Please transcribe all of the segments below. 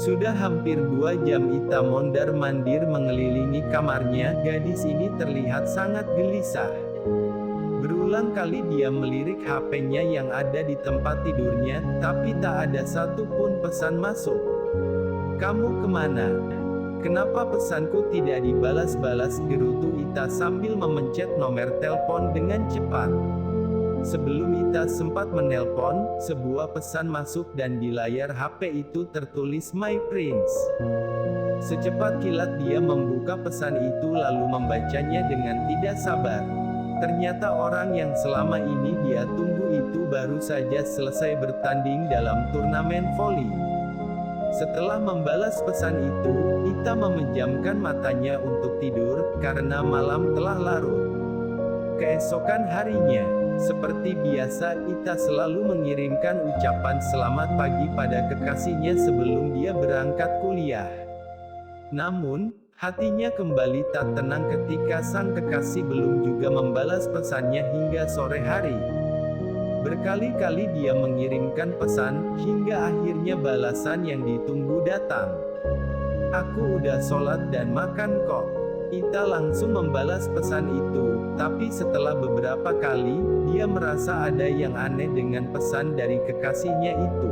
Sudah hampir 2 jam Ita mondar-mandir mengelilingi kamarnya. Gadis ini terlihat sangat gelisah. Berulang kali dia melirik HP-nya yang ada di tempat tidurnya, tapi tak ada satupun pesan masuk. "Kamu kemana? Kenapa pesanku tidak dibalas-balas?" gerutu Ita sambil memencet nomor telepon dengan cepat. Sebelum Ita sempat menelpon, sebuah pesan masuk dan di layar HP itu tertulis "My Prince". Secepat kilat dia membuka pesan itu lalu membacanya dengan tidak sabar. Ternyata orang yang selama ini dia tunggu itu baru saja selesai bertanding dalam turnamen voli. Setelah membalas pesan itu, Ita memejamkan matanya untuk tidur, karena malam telah larut. Keesokan harinya, seperti biasa, Ita selalu mengirimkan ucapan selamat pagi pada kekasihnya sebelum dia berangkat kuliah. Namun, hatinya kembali tak tenang ketika sang kekasih belum juga membalas pesannya hingga sore hari. Berkali-kali dia mengirimkan pesan, hingga akhirnya balasan yang ditunggu datang. "Aku udah sholat dan makan kok." Ita langsung membalas pesan itu, tapi setelah beberapa kali, dia merasa ada yang aneh dengan pesan dari kekasihnya itu.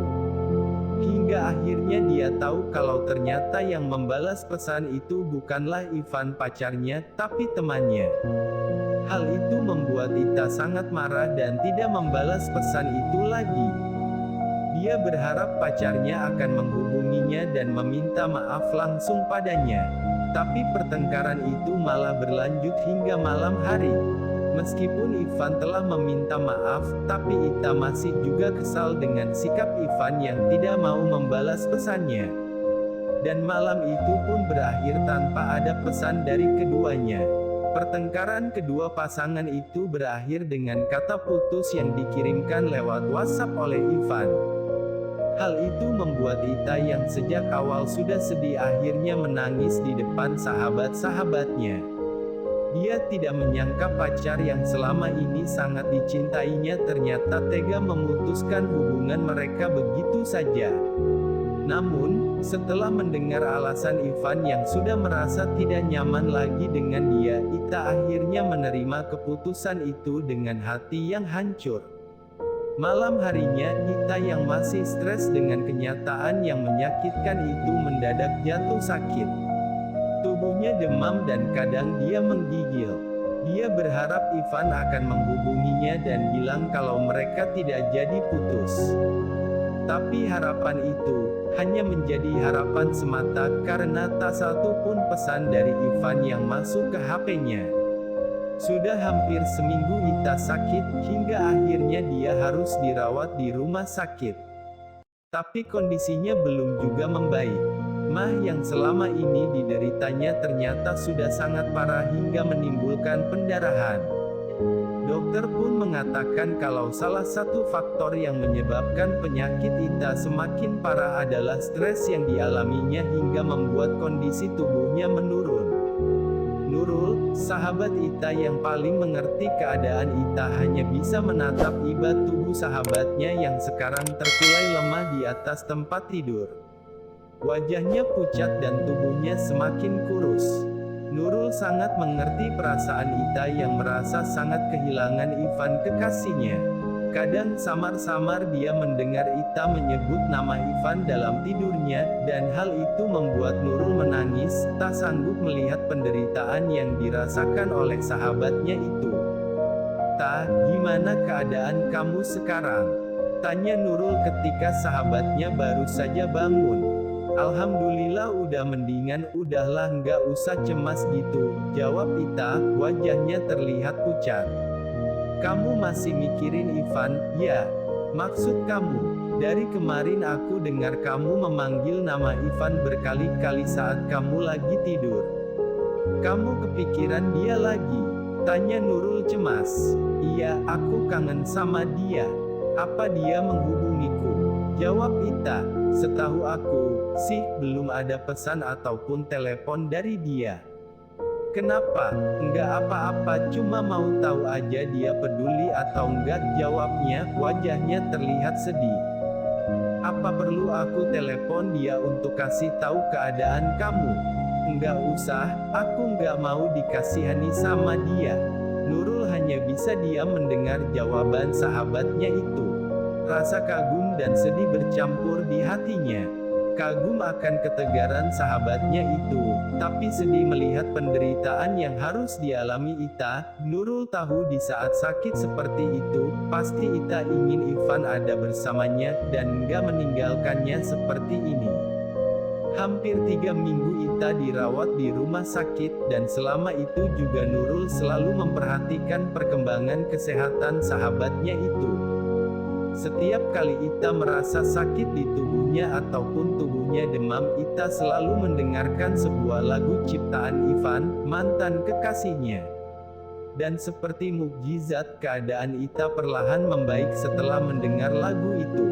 Hingga akhirnya dia tahu kalau ternyata yang membalas pesan itu bukanlah Ivan pacarnya, tapi temannya. Hal itu membuat Ita sangat marah dan tidak membalas pesan itu lagi. Dia berharap pacarnya akan menghubunginya dan meminta maaf langsung padanya. Tapi pertengkaran itu malah berlanjut hingga malam hari. Meskipun Ivan telah meminta maaf, tapi Ita masih juga kesal dengan sikap Ivan yang tidak mau membalas pesannya. Dan malam itu pun berakhir tanpa ada pesan dari keduanya. Pertengkaran kedua pasangan itu berakhir dengan kata putus yang dikirimkan lewat WhatsApp oleh Ivan. Hal itu membuat Ita yang sejak awal sudah sedih akhirnya menangis di depan sahabat-sahabatnya. Dia tidak menyangka pacar yang selama ini sangat dicintainya ternyata tega memutuskan hubungan mereka begitu saja. Namun, setelah mendengar alasan Ivan yang sudah merasa tidak nyaman lagi dengan dia, Ita akhirnya menerima keputusan itu dengan hati yang hancur. Malam harinya, Ita yang masih stres dengan kenyataan yang menyakitkan itu mendadak jatuh sakit. Tubuhnya demam dan kadang dia menggigil. Dia berharap Ivan akan menghubunginya dan bilang kalau mereka tidak jadi putus. Tapi harapan itu hanya menjadi harapan semata karena tak satu pun pesan dari Ivan yang masuk ke HP-nya. Sudah hampir seminggu Ita sakit, hingga akhirnya dia harus dirawat di rumah sakit. Tapi kondisinya belum juga membaik. Mah yang selama ini dideritanya ternyata sudah sangat parah hingga menimbulkan pendarahan. Dokter pun mengatakan kalau salah satu faktor yang menyebabkan penyakit Ita semakin parah adalah stres yang dialaminya hingga membuat kondisi tubuhnya menurun. Nurul, sahabat Ita yang paling mengerti keadaan Ita hanya bisa menatap iba tubuh sahabatnya yang sekarang terkulai lemah di atas tempat tidur. Wajahnya pucat dan tubuhnya semakin kurus. Nurul sangat mengerti perasaan Ita yang merasa sangat kehilangan Ivan kekasihnya. Kadang samar-samar dia mendengar Ita menyebut nama Ivan dalam tidurnya, dan hal itu membuat Nurul menangis, tak sanggup melihat penderitaan yang dirasakan oleh sahabatnya itu. "Ta, gimana keadaan kamu sekarang?" tanya Nurul ketika sahabatnya baru saja bangun. "Alhamdulillah udah mendingan, udahlah nggak usah cemas gitu," jawab Ita, wajahnya terlihat pucat. "Kamu masih mikirin Ivan, ya? Maksud kamu, dari kemarin aku dengar kamu memanggil nama Ivan berkali-kali saat kamu lagi tidur. Kamu kepikiran dia lagi?" tanya Nurul cemas. "Iya, aku kangen sama dia. Apa dia menghubungiku?" jawab Ita. "Setahu aku sih, belum ada pesan ataupun telepon dari dia." "Kenapa?" "Enggak apa-apa, cuma mau tahu aja dia peduli atau enggak," jawabnya, wajahnya terlihat sedih. Apa perlu aku telepon dia untuk kasih tahu keadaan kamu? Enggak usah, aku enggak mau dikasihani sama dia. Nurul hanya bisa diam mendengar jawaban sahabatnya itu. Rasa kagum dan sedih bercampur di hatinya. Kagum akan ketegaran sahabatnya itu, tapi sedih melihat penderitaan yang harus dialami Ita. Nurul tahu di saat sakit seperti itu, pasti Ita ingin Ivan ada bersamanya, dan enggak meninggalkannya seperti ini. Hampir 3 minggu Ita dirawat di rumah sakit, dan selama itu juga Nurul selalu memperhatikan perkembangan kesehatan sahabatnya itu. Setiap kali Ita merasa sakit di tubuhnya ataupun tubuhnya demam, Ita selalu mendengarkan sebuah lagu ciptaan Ivan, mantan kekasihnya. Dan seperti mukjizat, keadaan Ita perlahan membaik setelah mendengar lagu itu.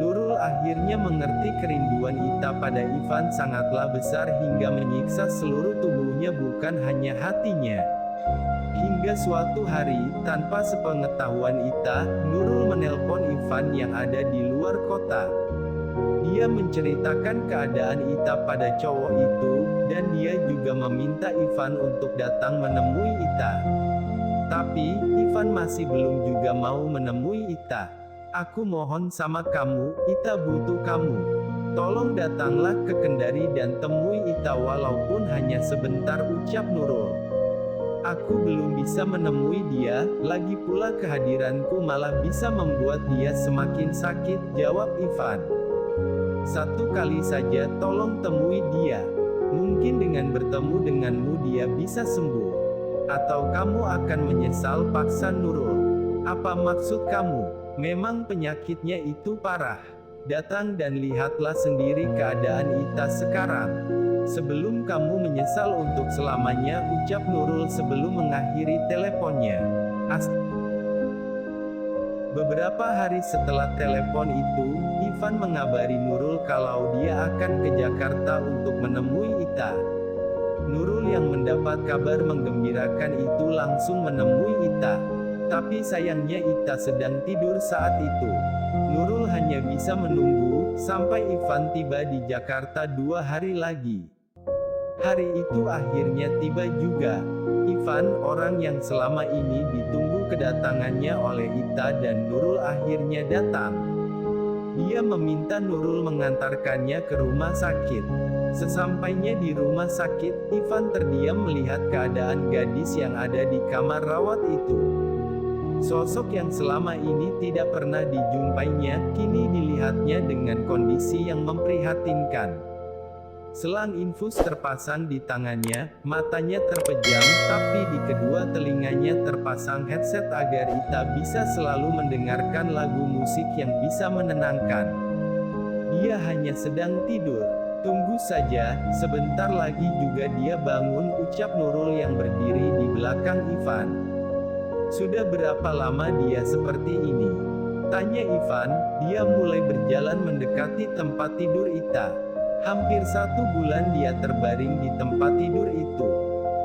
Nurul akhirnya mengerti kerinduan Ita pada Ivan sangatlah besar hingga menyiksa seluruh tubuhnya bukan hanya hatinya. Hingga suatu hari, tanpa sepengetahuan Ita, Nurul menelpon Ivan yang ada di luar kota. Dia menceritakan keadaan Ita pada cowok itu, dan dia juga meminta Ivan untuk datang menemui Ita. Tapi, Ivan masih belum juga mau menemui Ita. Aku mohon sama kamu, Ita butuh kamu. Tolong datanglah ke Kendari dan temui Ita walaupun hanya sebentar, ucap Nurul. Aku belum bisa menemui dia, lagi pula kehadiranku malah bisa membuat dia semakin sakit, jawab Ivan. Satu kali saja tolong temui dia. Mungkin dengan bertemu denganmu dia bisa sembuh. Atau kamu akan menyesal, paksa Nurul. Apa maksud kamu? Memang penyakitnya itu parah. Datang dan lihatlah sendiri keadaan Ita sekarang. Sebelum kamu menyesal untuk selamanya, ucap Nurul sebelum mengakhiri teleponnya. Beberapa hari setelah telepon itu, Ivan mengabari Nurul kalau dia akan ke Jakarta untuk menemui Ita. Nurul yang mendapat kabar menggembirakan itu langsung menemui Ita. Tapi sayangnya Ita sedang tidur saat itu. Nurul hanya bisa menunggu sampai Ivan tiba di Jakarta 2 hari lagi. Hari itu akhirnya tiba juga. Ivan, orang yang selama ini ditunggu kedatangannya oleh Ita dan Nurul, akhirnya datang. Dia meminta Nurul mengantarkannya ke rumah sakit. Sesampainya di rumah sakit, Ivan terdiam melihat keadaan gadis yang ada di kamar rawat itu. Sosok yang selama ini tidak pernah dijumpainya, kini dilihatnya dengan kondisi yang memprihatinkan. Selang infus terpasang di tangannya, matanya terpejam, tapi di kedua telinganya terpasang headset agar Ita bisa selalu mendengarkan lagu musik yang bisa menenangkan. Dia hanya sedang tidur. Tunggu saja, sebentar lagi juga dia bangun, ucap Nurul yang berdiri di belakang Ivan. Sudah berapa lama dia seperti ini? Tanya Ivan. Dia mulai berjalan mendekati tempat tidur Ita. Hampir 1 bulan dia terbaring di tempat tidur itu.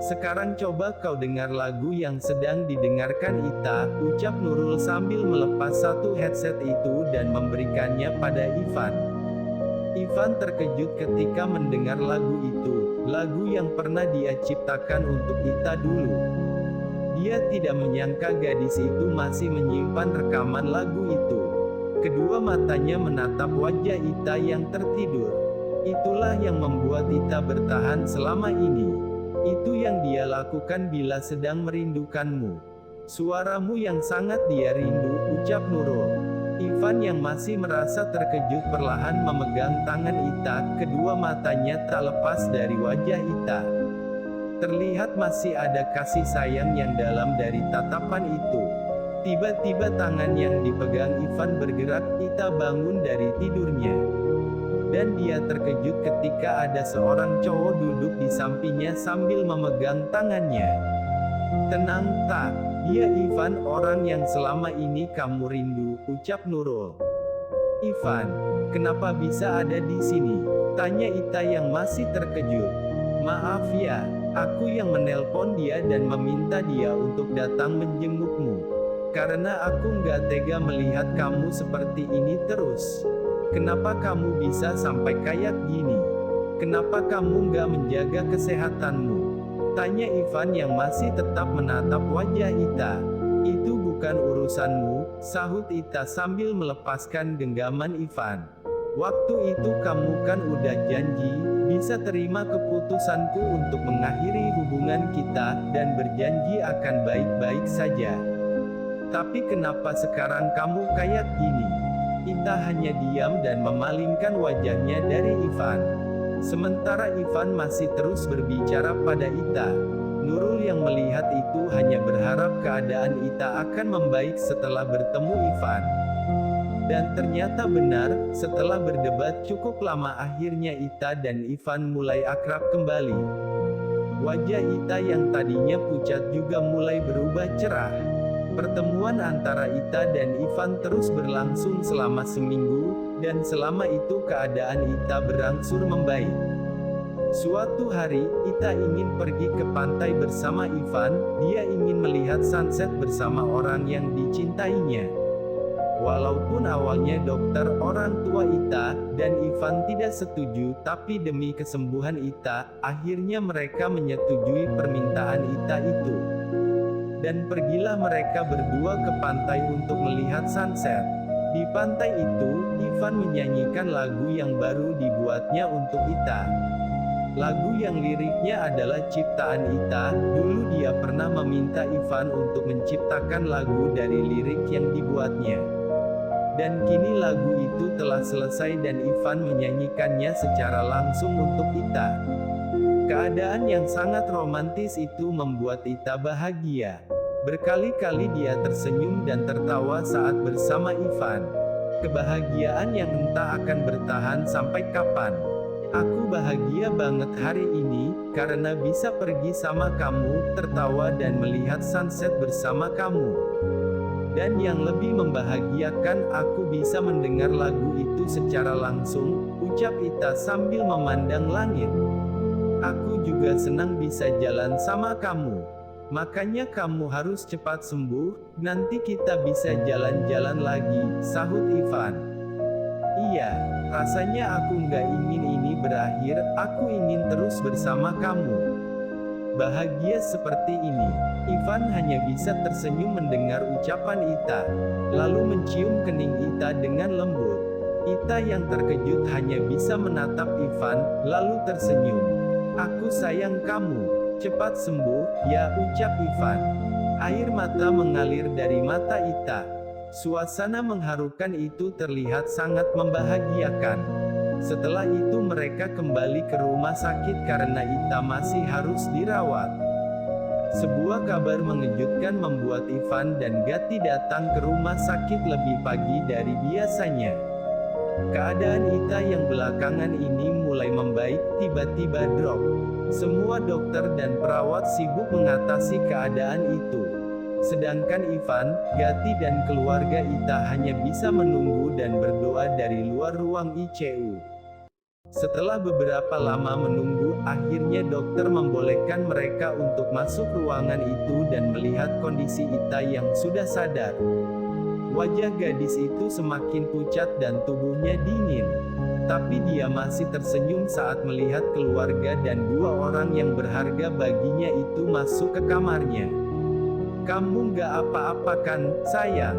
Sekarang coba kau dengar lagu yang sedang didengarkan Ita, ucap Nurul sambil melepas satu headset itu dan memberikannya pada Ivan. Ivan terkejut ketika mendengar lagu itu, lagu yang pernah dia ciptakan untuk Ita dulu. Dia tidak menyangka gadis itu masih menyimpan rekaman lagu itu. Kedua matanya menatap wajah Ita yang tertidur. Itulah yang membuat Ita bertahan selama ini. Itu yang dia lakukan bila sedang merindukanmu. Suaramu yang sangat dia rindu, ucap Nurul. Ivan yang masih merasa terkejut perlahan memegang tangan Ita, kedua matanya tak lepas dari wajah Ita. Terlihat masih ada kasih sayang yang dalam dari tatapan itu. Tiba-tiba tangan yang dipegang Ivan bergerak, Ita bangun dari tidurnya. Dan dia terkejut ketika ada seorang cowok duduk di sampingnya sambil memegang tangannya. Tenang, tak. Dia Ivan, orang yang selama ini kamu rindu, ucap Nurul. Ivan, kenapa bisa ada di sini? Tanya Ita yang masih terkejut. Maaf ya, aku yang menelpon dia dan meminta dia untuk datang menjengukmu. Karena aku nggak tega melihat kamu seperti ini terus. Kenapa kamu bisa sampai kayak gini? Kenapa kamu nggak menjaga kesehatanmu? Tanya Ivan yang masih tetap menatap wajah Ita. Itu bukan urusanmu, sahut Ita sambil melepaskan genggaman Ivan. Waktu itu kamu kan udah janji, bisa terima keputusanku untuk mengakhiri hubungan kita, dan berjanji akan baik-baik saja. Tapi kenapa sekarang kamu kayak gini? Ita hanya diam dan memalingkan wajahnya dari Ivan. Sementara Ivan masih terus berbicara pada Ita. Nurul yang melihat itu hanya berharap keadaan Ita akan membaik setelah bertemu Ivan. Dan ternyata benar, setelah berdebat cukup lama akhirnya Ita dan Ivan mulai akrab kembali. Wajah Ita yang tadinya pucat juga mulai berubah cerah. Pertemuan antara Ita dan Ivan terus berlangsung selama seminggu, dan selama itu keadaan Ita berangsur membaik. Suatu hari, Ita ingin pergi ke pantai bersama Ivan, dia ingin melihat sunset bersama orang yang dicintainya. Walaupun awalnya dokter, orang tua Ita, dan Ivan tidak setuju, tapi demi kesembuhan Ita, akhirnya mereka menyetujui permintaan Ita itu. Dan pergilah mereka berdua ke pantai untuk melihat sunset. Di pantai itu, Ivan menyanyikan lagu yang baru dibuatnya untuk Ita. Lagu yang liriknya adalah ciptaan Ita. Dulu dia pernah meminta Ivan untuk menciptakan lagu dari lirik yang dibuatnya. Dan kini lagu itu telah selesai dan Ivan menyanyikannya secara langsung untuk Ita. Keadaan yang sangat romantis itu membuat Ita bahagia. Berkali-kali dia tersenyum dan tertawa saat bersama Ivan. Kebahagiaan yang entah akan bertahan sampai kapan. Aku bahagia banget hari ini, karena bisa pergi sama kamu, tertawa dan melihat sunset bersama kamu. Dan yang lebih membahagiakan, aku bisa mendengar lagu itu secara langsung, ucap Ita sambil memandang langit. Aku juga senang bisa jalan sama kamu. Makanya kamu harus cepat sembuh, nanti kita bisa jalan-jalan lagi, sahut Ivan. Iya, rasanya aku nggak ingin ini berakhir, aku ingin terus bersama kamu. Bahagia seperti ini, Ivan hanya bisa tersenyum mendengar ucapan Ita, lalu mencium kening Ita dengan lembut. Ita yang terkejut hanya bisa menatap Ivan, lalu tersenyum. Aku sayang kamu, cepat sembuh, ya, ucap Ivan. Air mata mengalir dari mata Ita. Suasana mengharukan itu terlihat sangat membahagiakan. Setelah itu mereka kembali ke rumah sakit karena Ita masih harus dirawat. Sebuah kabar mengejutkan membuat Ivan dan Gati datang ke rumah sakit lebih pagi dari biasanya. Keadaan Ita yang belakangan ini mulai membaik, tiba-tiba drop. Semua dokter dan perawat sibuk mengatasi keadaan itu. Sedangkan Ivan, Gati dan keluarga Ita hanya bisa menunggu dan berdoa dari luar ruang ICU. Setelah beberapa lama menunggu, akhirnya dokter membolehkan mereka untuk masuk ruangan itu dan melihat kondisi Ita yang sudah sadar. Wajah gadis itu semakin pucat dan tubuhnya dingin. Tapi dia masih tersenyum saat melihat keluarga dan dua orang yang berharga baginya itu masuk ke kamarnya. Kamu nggak apa-apa kan, sayang?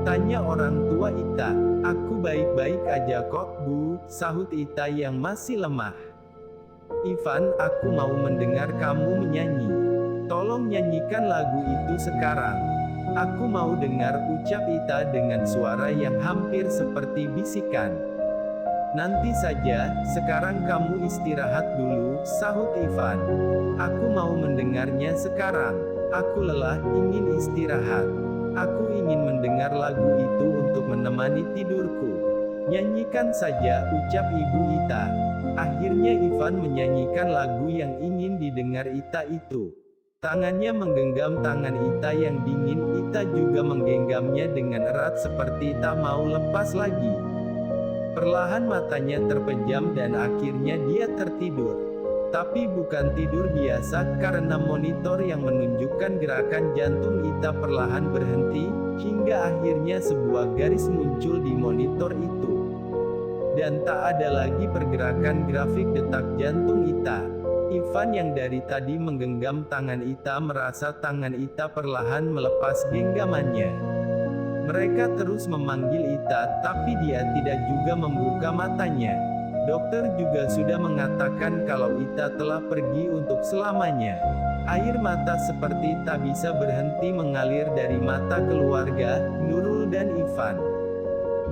Tanya orang tua Ita. Aku baik-baik aja kok, Bu, sahut Ita yang masih lemah. Ivan, aku mau mendengar kamu menyanyi. Tolong nyanyikan lagu itu sekarang. Aku mau dengar, ucap Ita dengan suara yang hampir seperti bisikan. Nanti saja, sekarang kamu istirahat dulu, sahut Ivan. Aku mau mendengarnya sekarang. Aku lelah, ingin istirahat. Aku ingin mendengar lagu itu untuk menemani tidurku. Nyanyikan saja, ucap Ibu Ita. Akhirnya Ivan menyanyikan lagu yang ingin didengar Ita itu. Tangannya menggenggam tangan Ita yang dingin, Ita juga menggenggamnya dengan erat seperti tak mau lepas lagi. Perlahan matanya terpejam dan akhirnya dia tertidur. Tapi bukan tidur biasa, karena monitor yang menunjukkan gerakan jantung Ita perlahan berhenti, hingga akhirnya sebuah garis muncul di monitor itu. Dan tak ada lagi pergerakan grafik detak jantung Ita. Ivan yang dari tadi menggenggam tangan Ita merasa tangan Ita perlahan melepas genggamannya. Mereka terus memanggil Ita, tapi dia tidak juga membuka matanya. Dokter juga sudah mengatakan kalau Ita telah pergi untuk selamanya. Air mata seperti tak bisa berhenti mengalir dari mata keluarga, Nurul dan Ivan.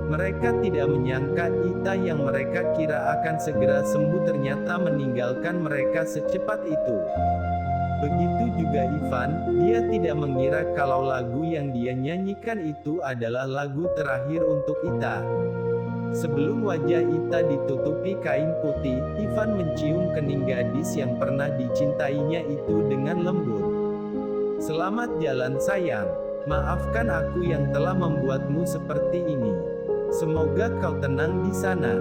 Mereka tidak menyangka Ita yang mereka kira akan segera sembuh ternyata meninggalkan mereka secepat itu. Begitu juga Ivan, dia tidak mengira kalau lagu yang dia nyanyikan itu adalah lagu terakhir untuk Ita. Sebelum wajah Ita ditutupi kain putih, Ivan mencium kening gadis yang pernah dicintainya itu dengan lembut. "Selamat jalan sayang. Maafkan aku yang telah membuatmu seperti ini. Semoga kau tenang di sana."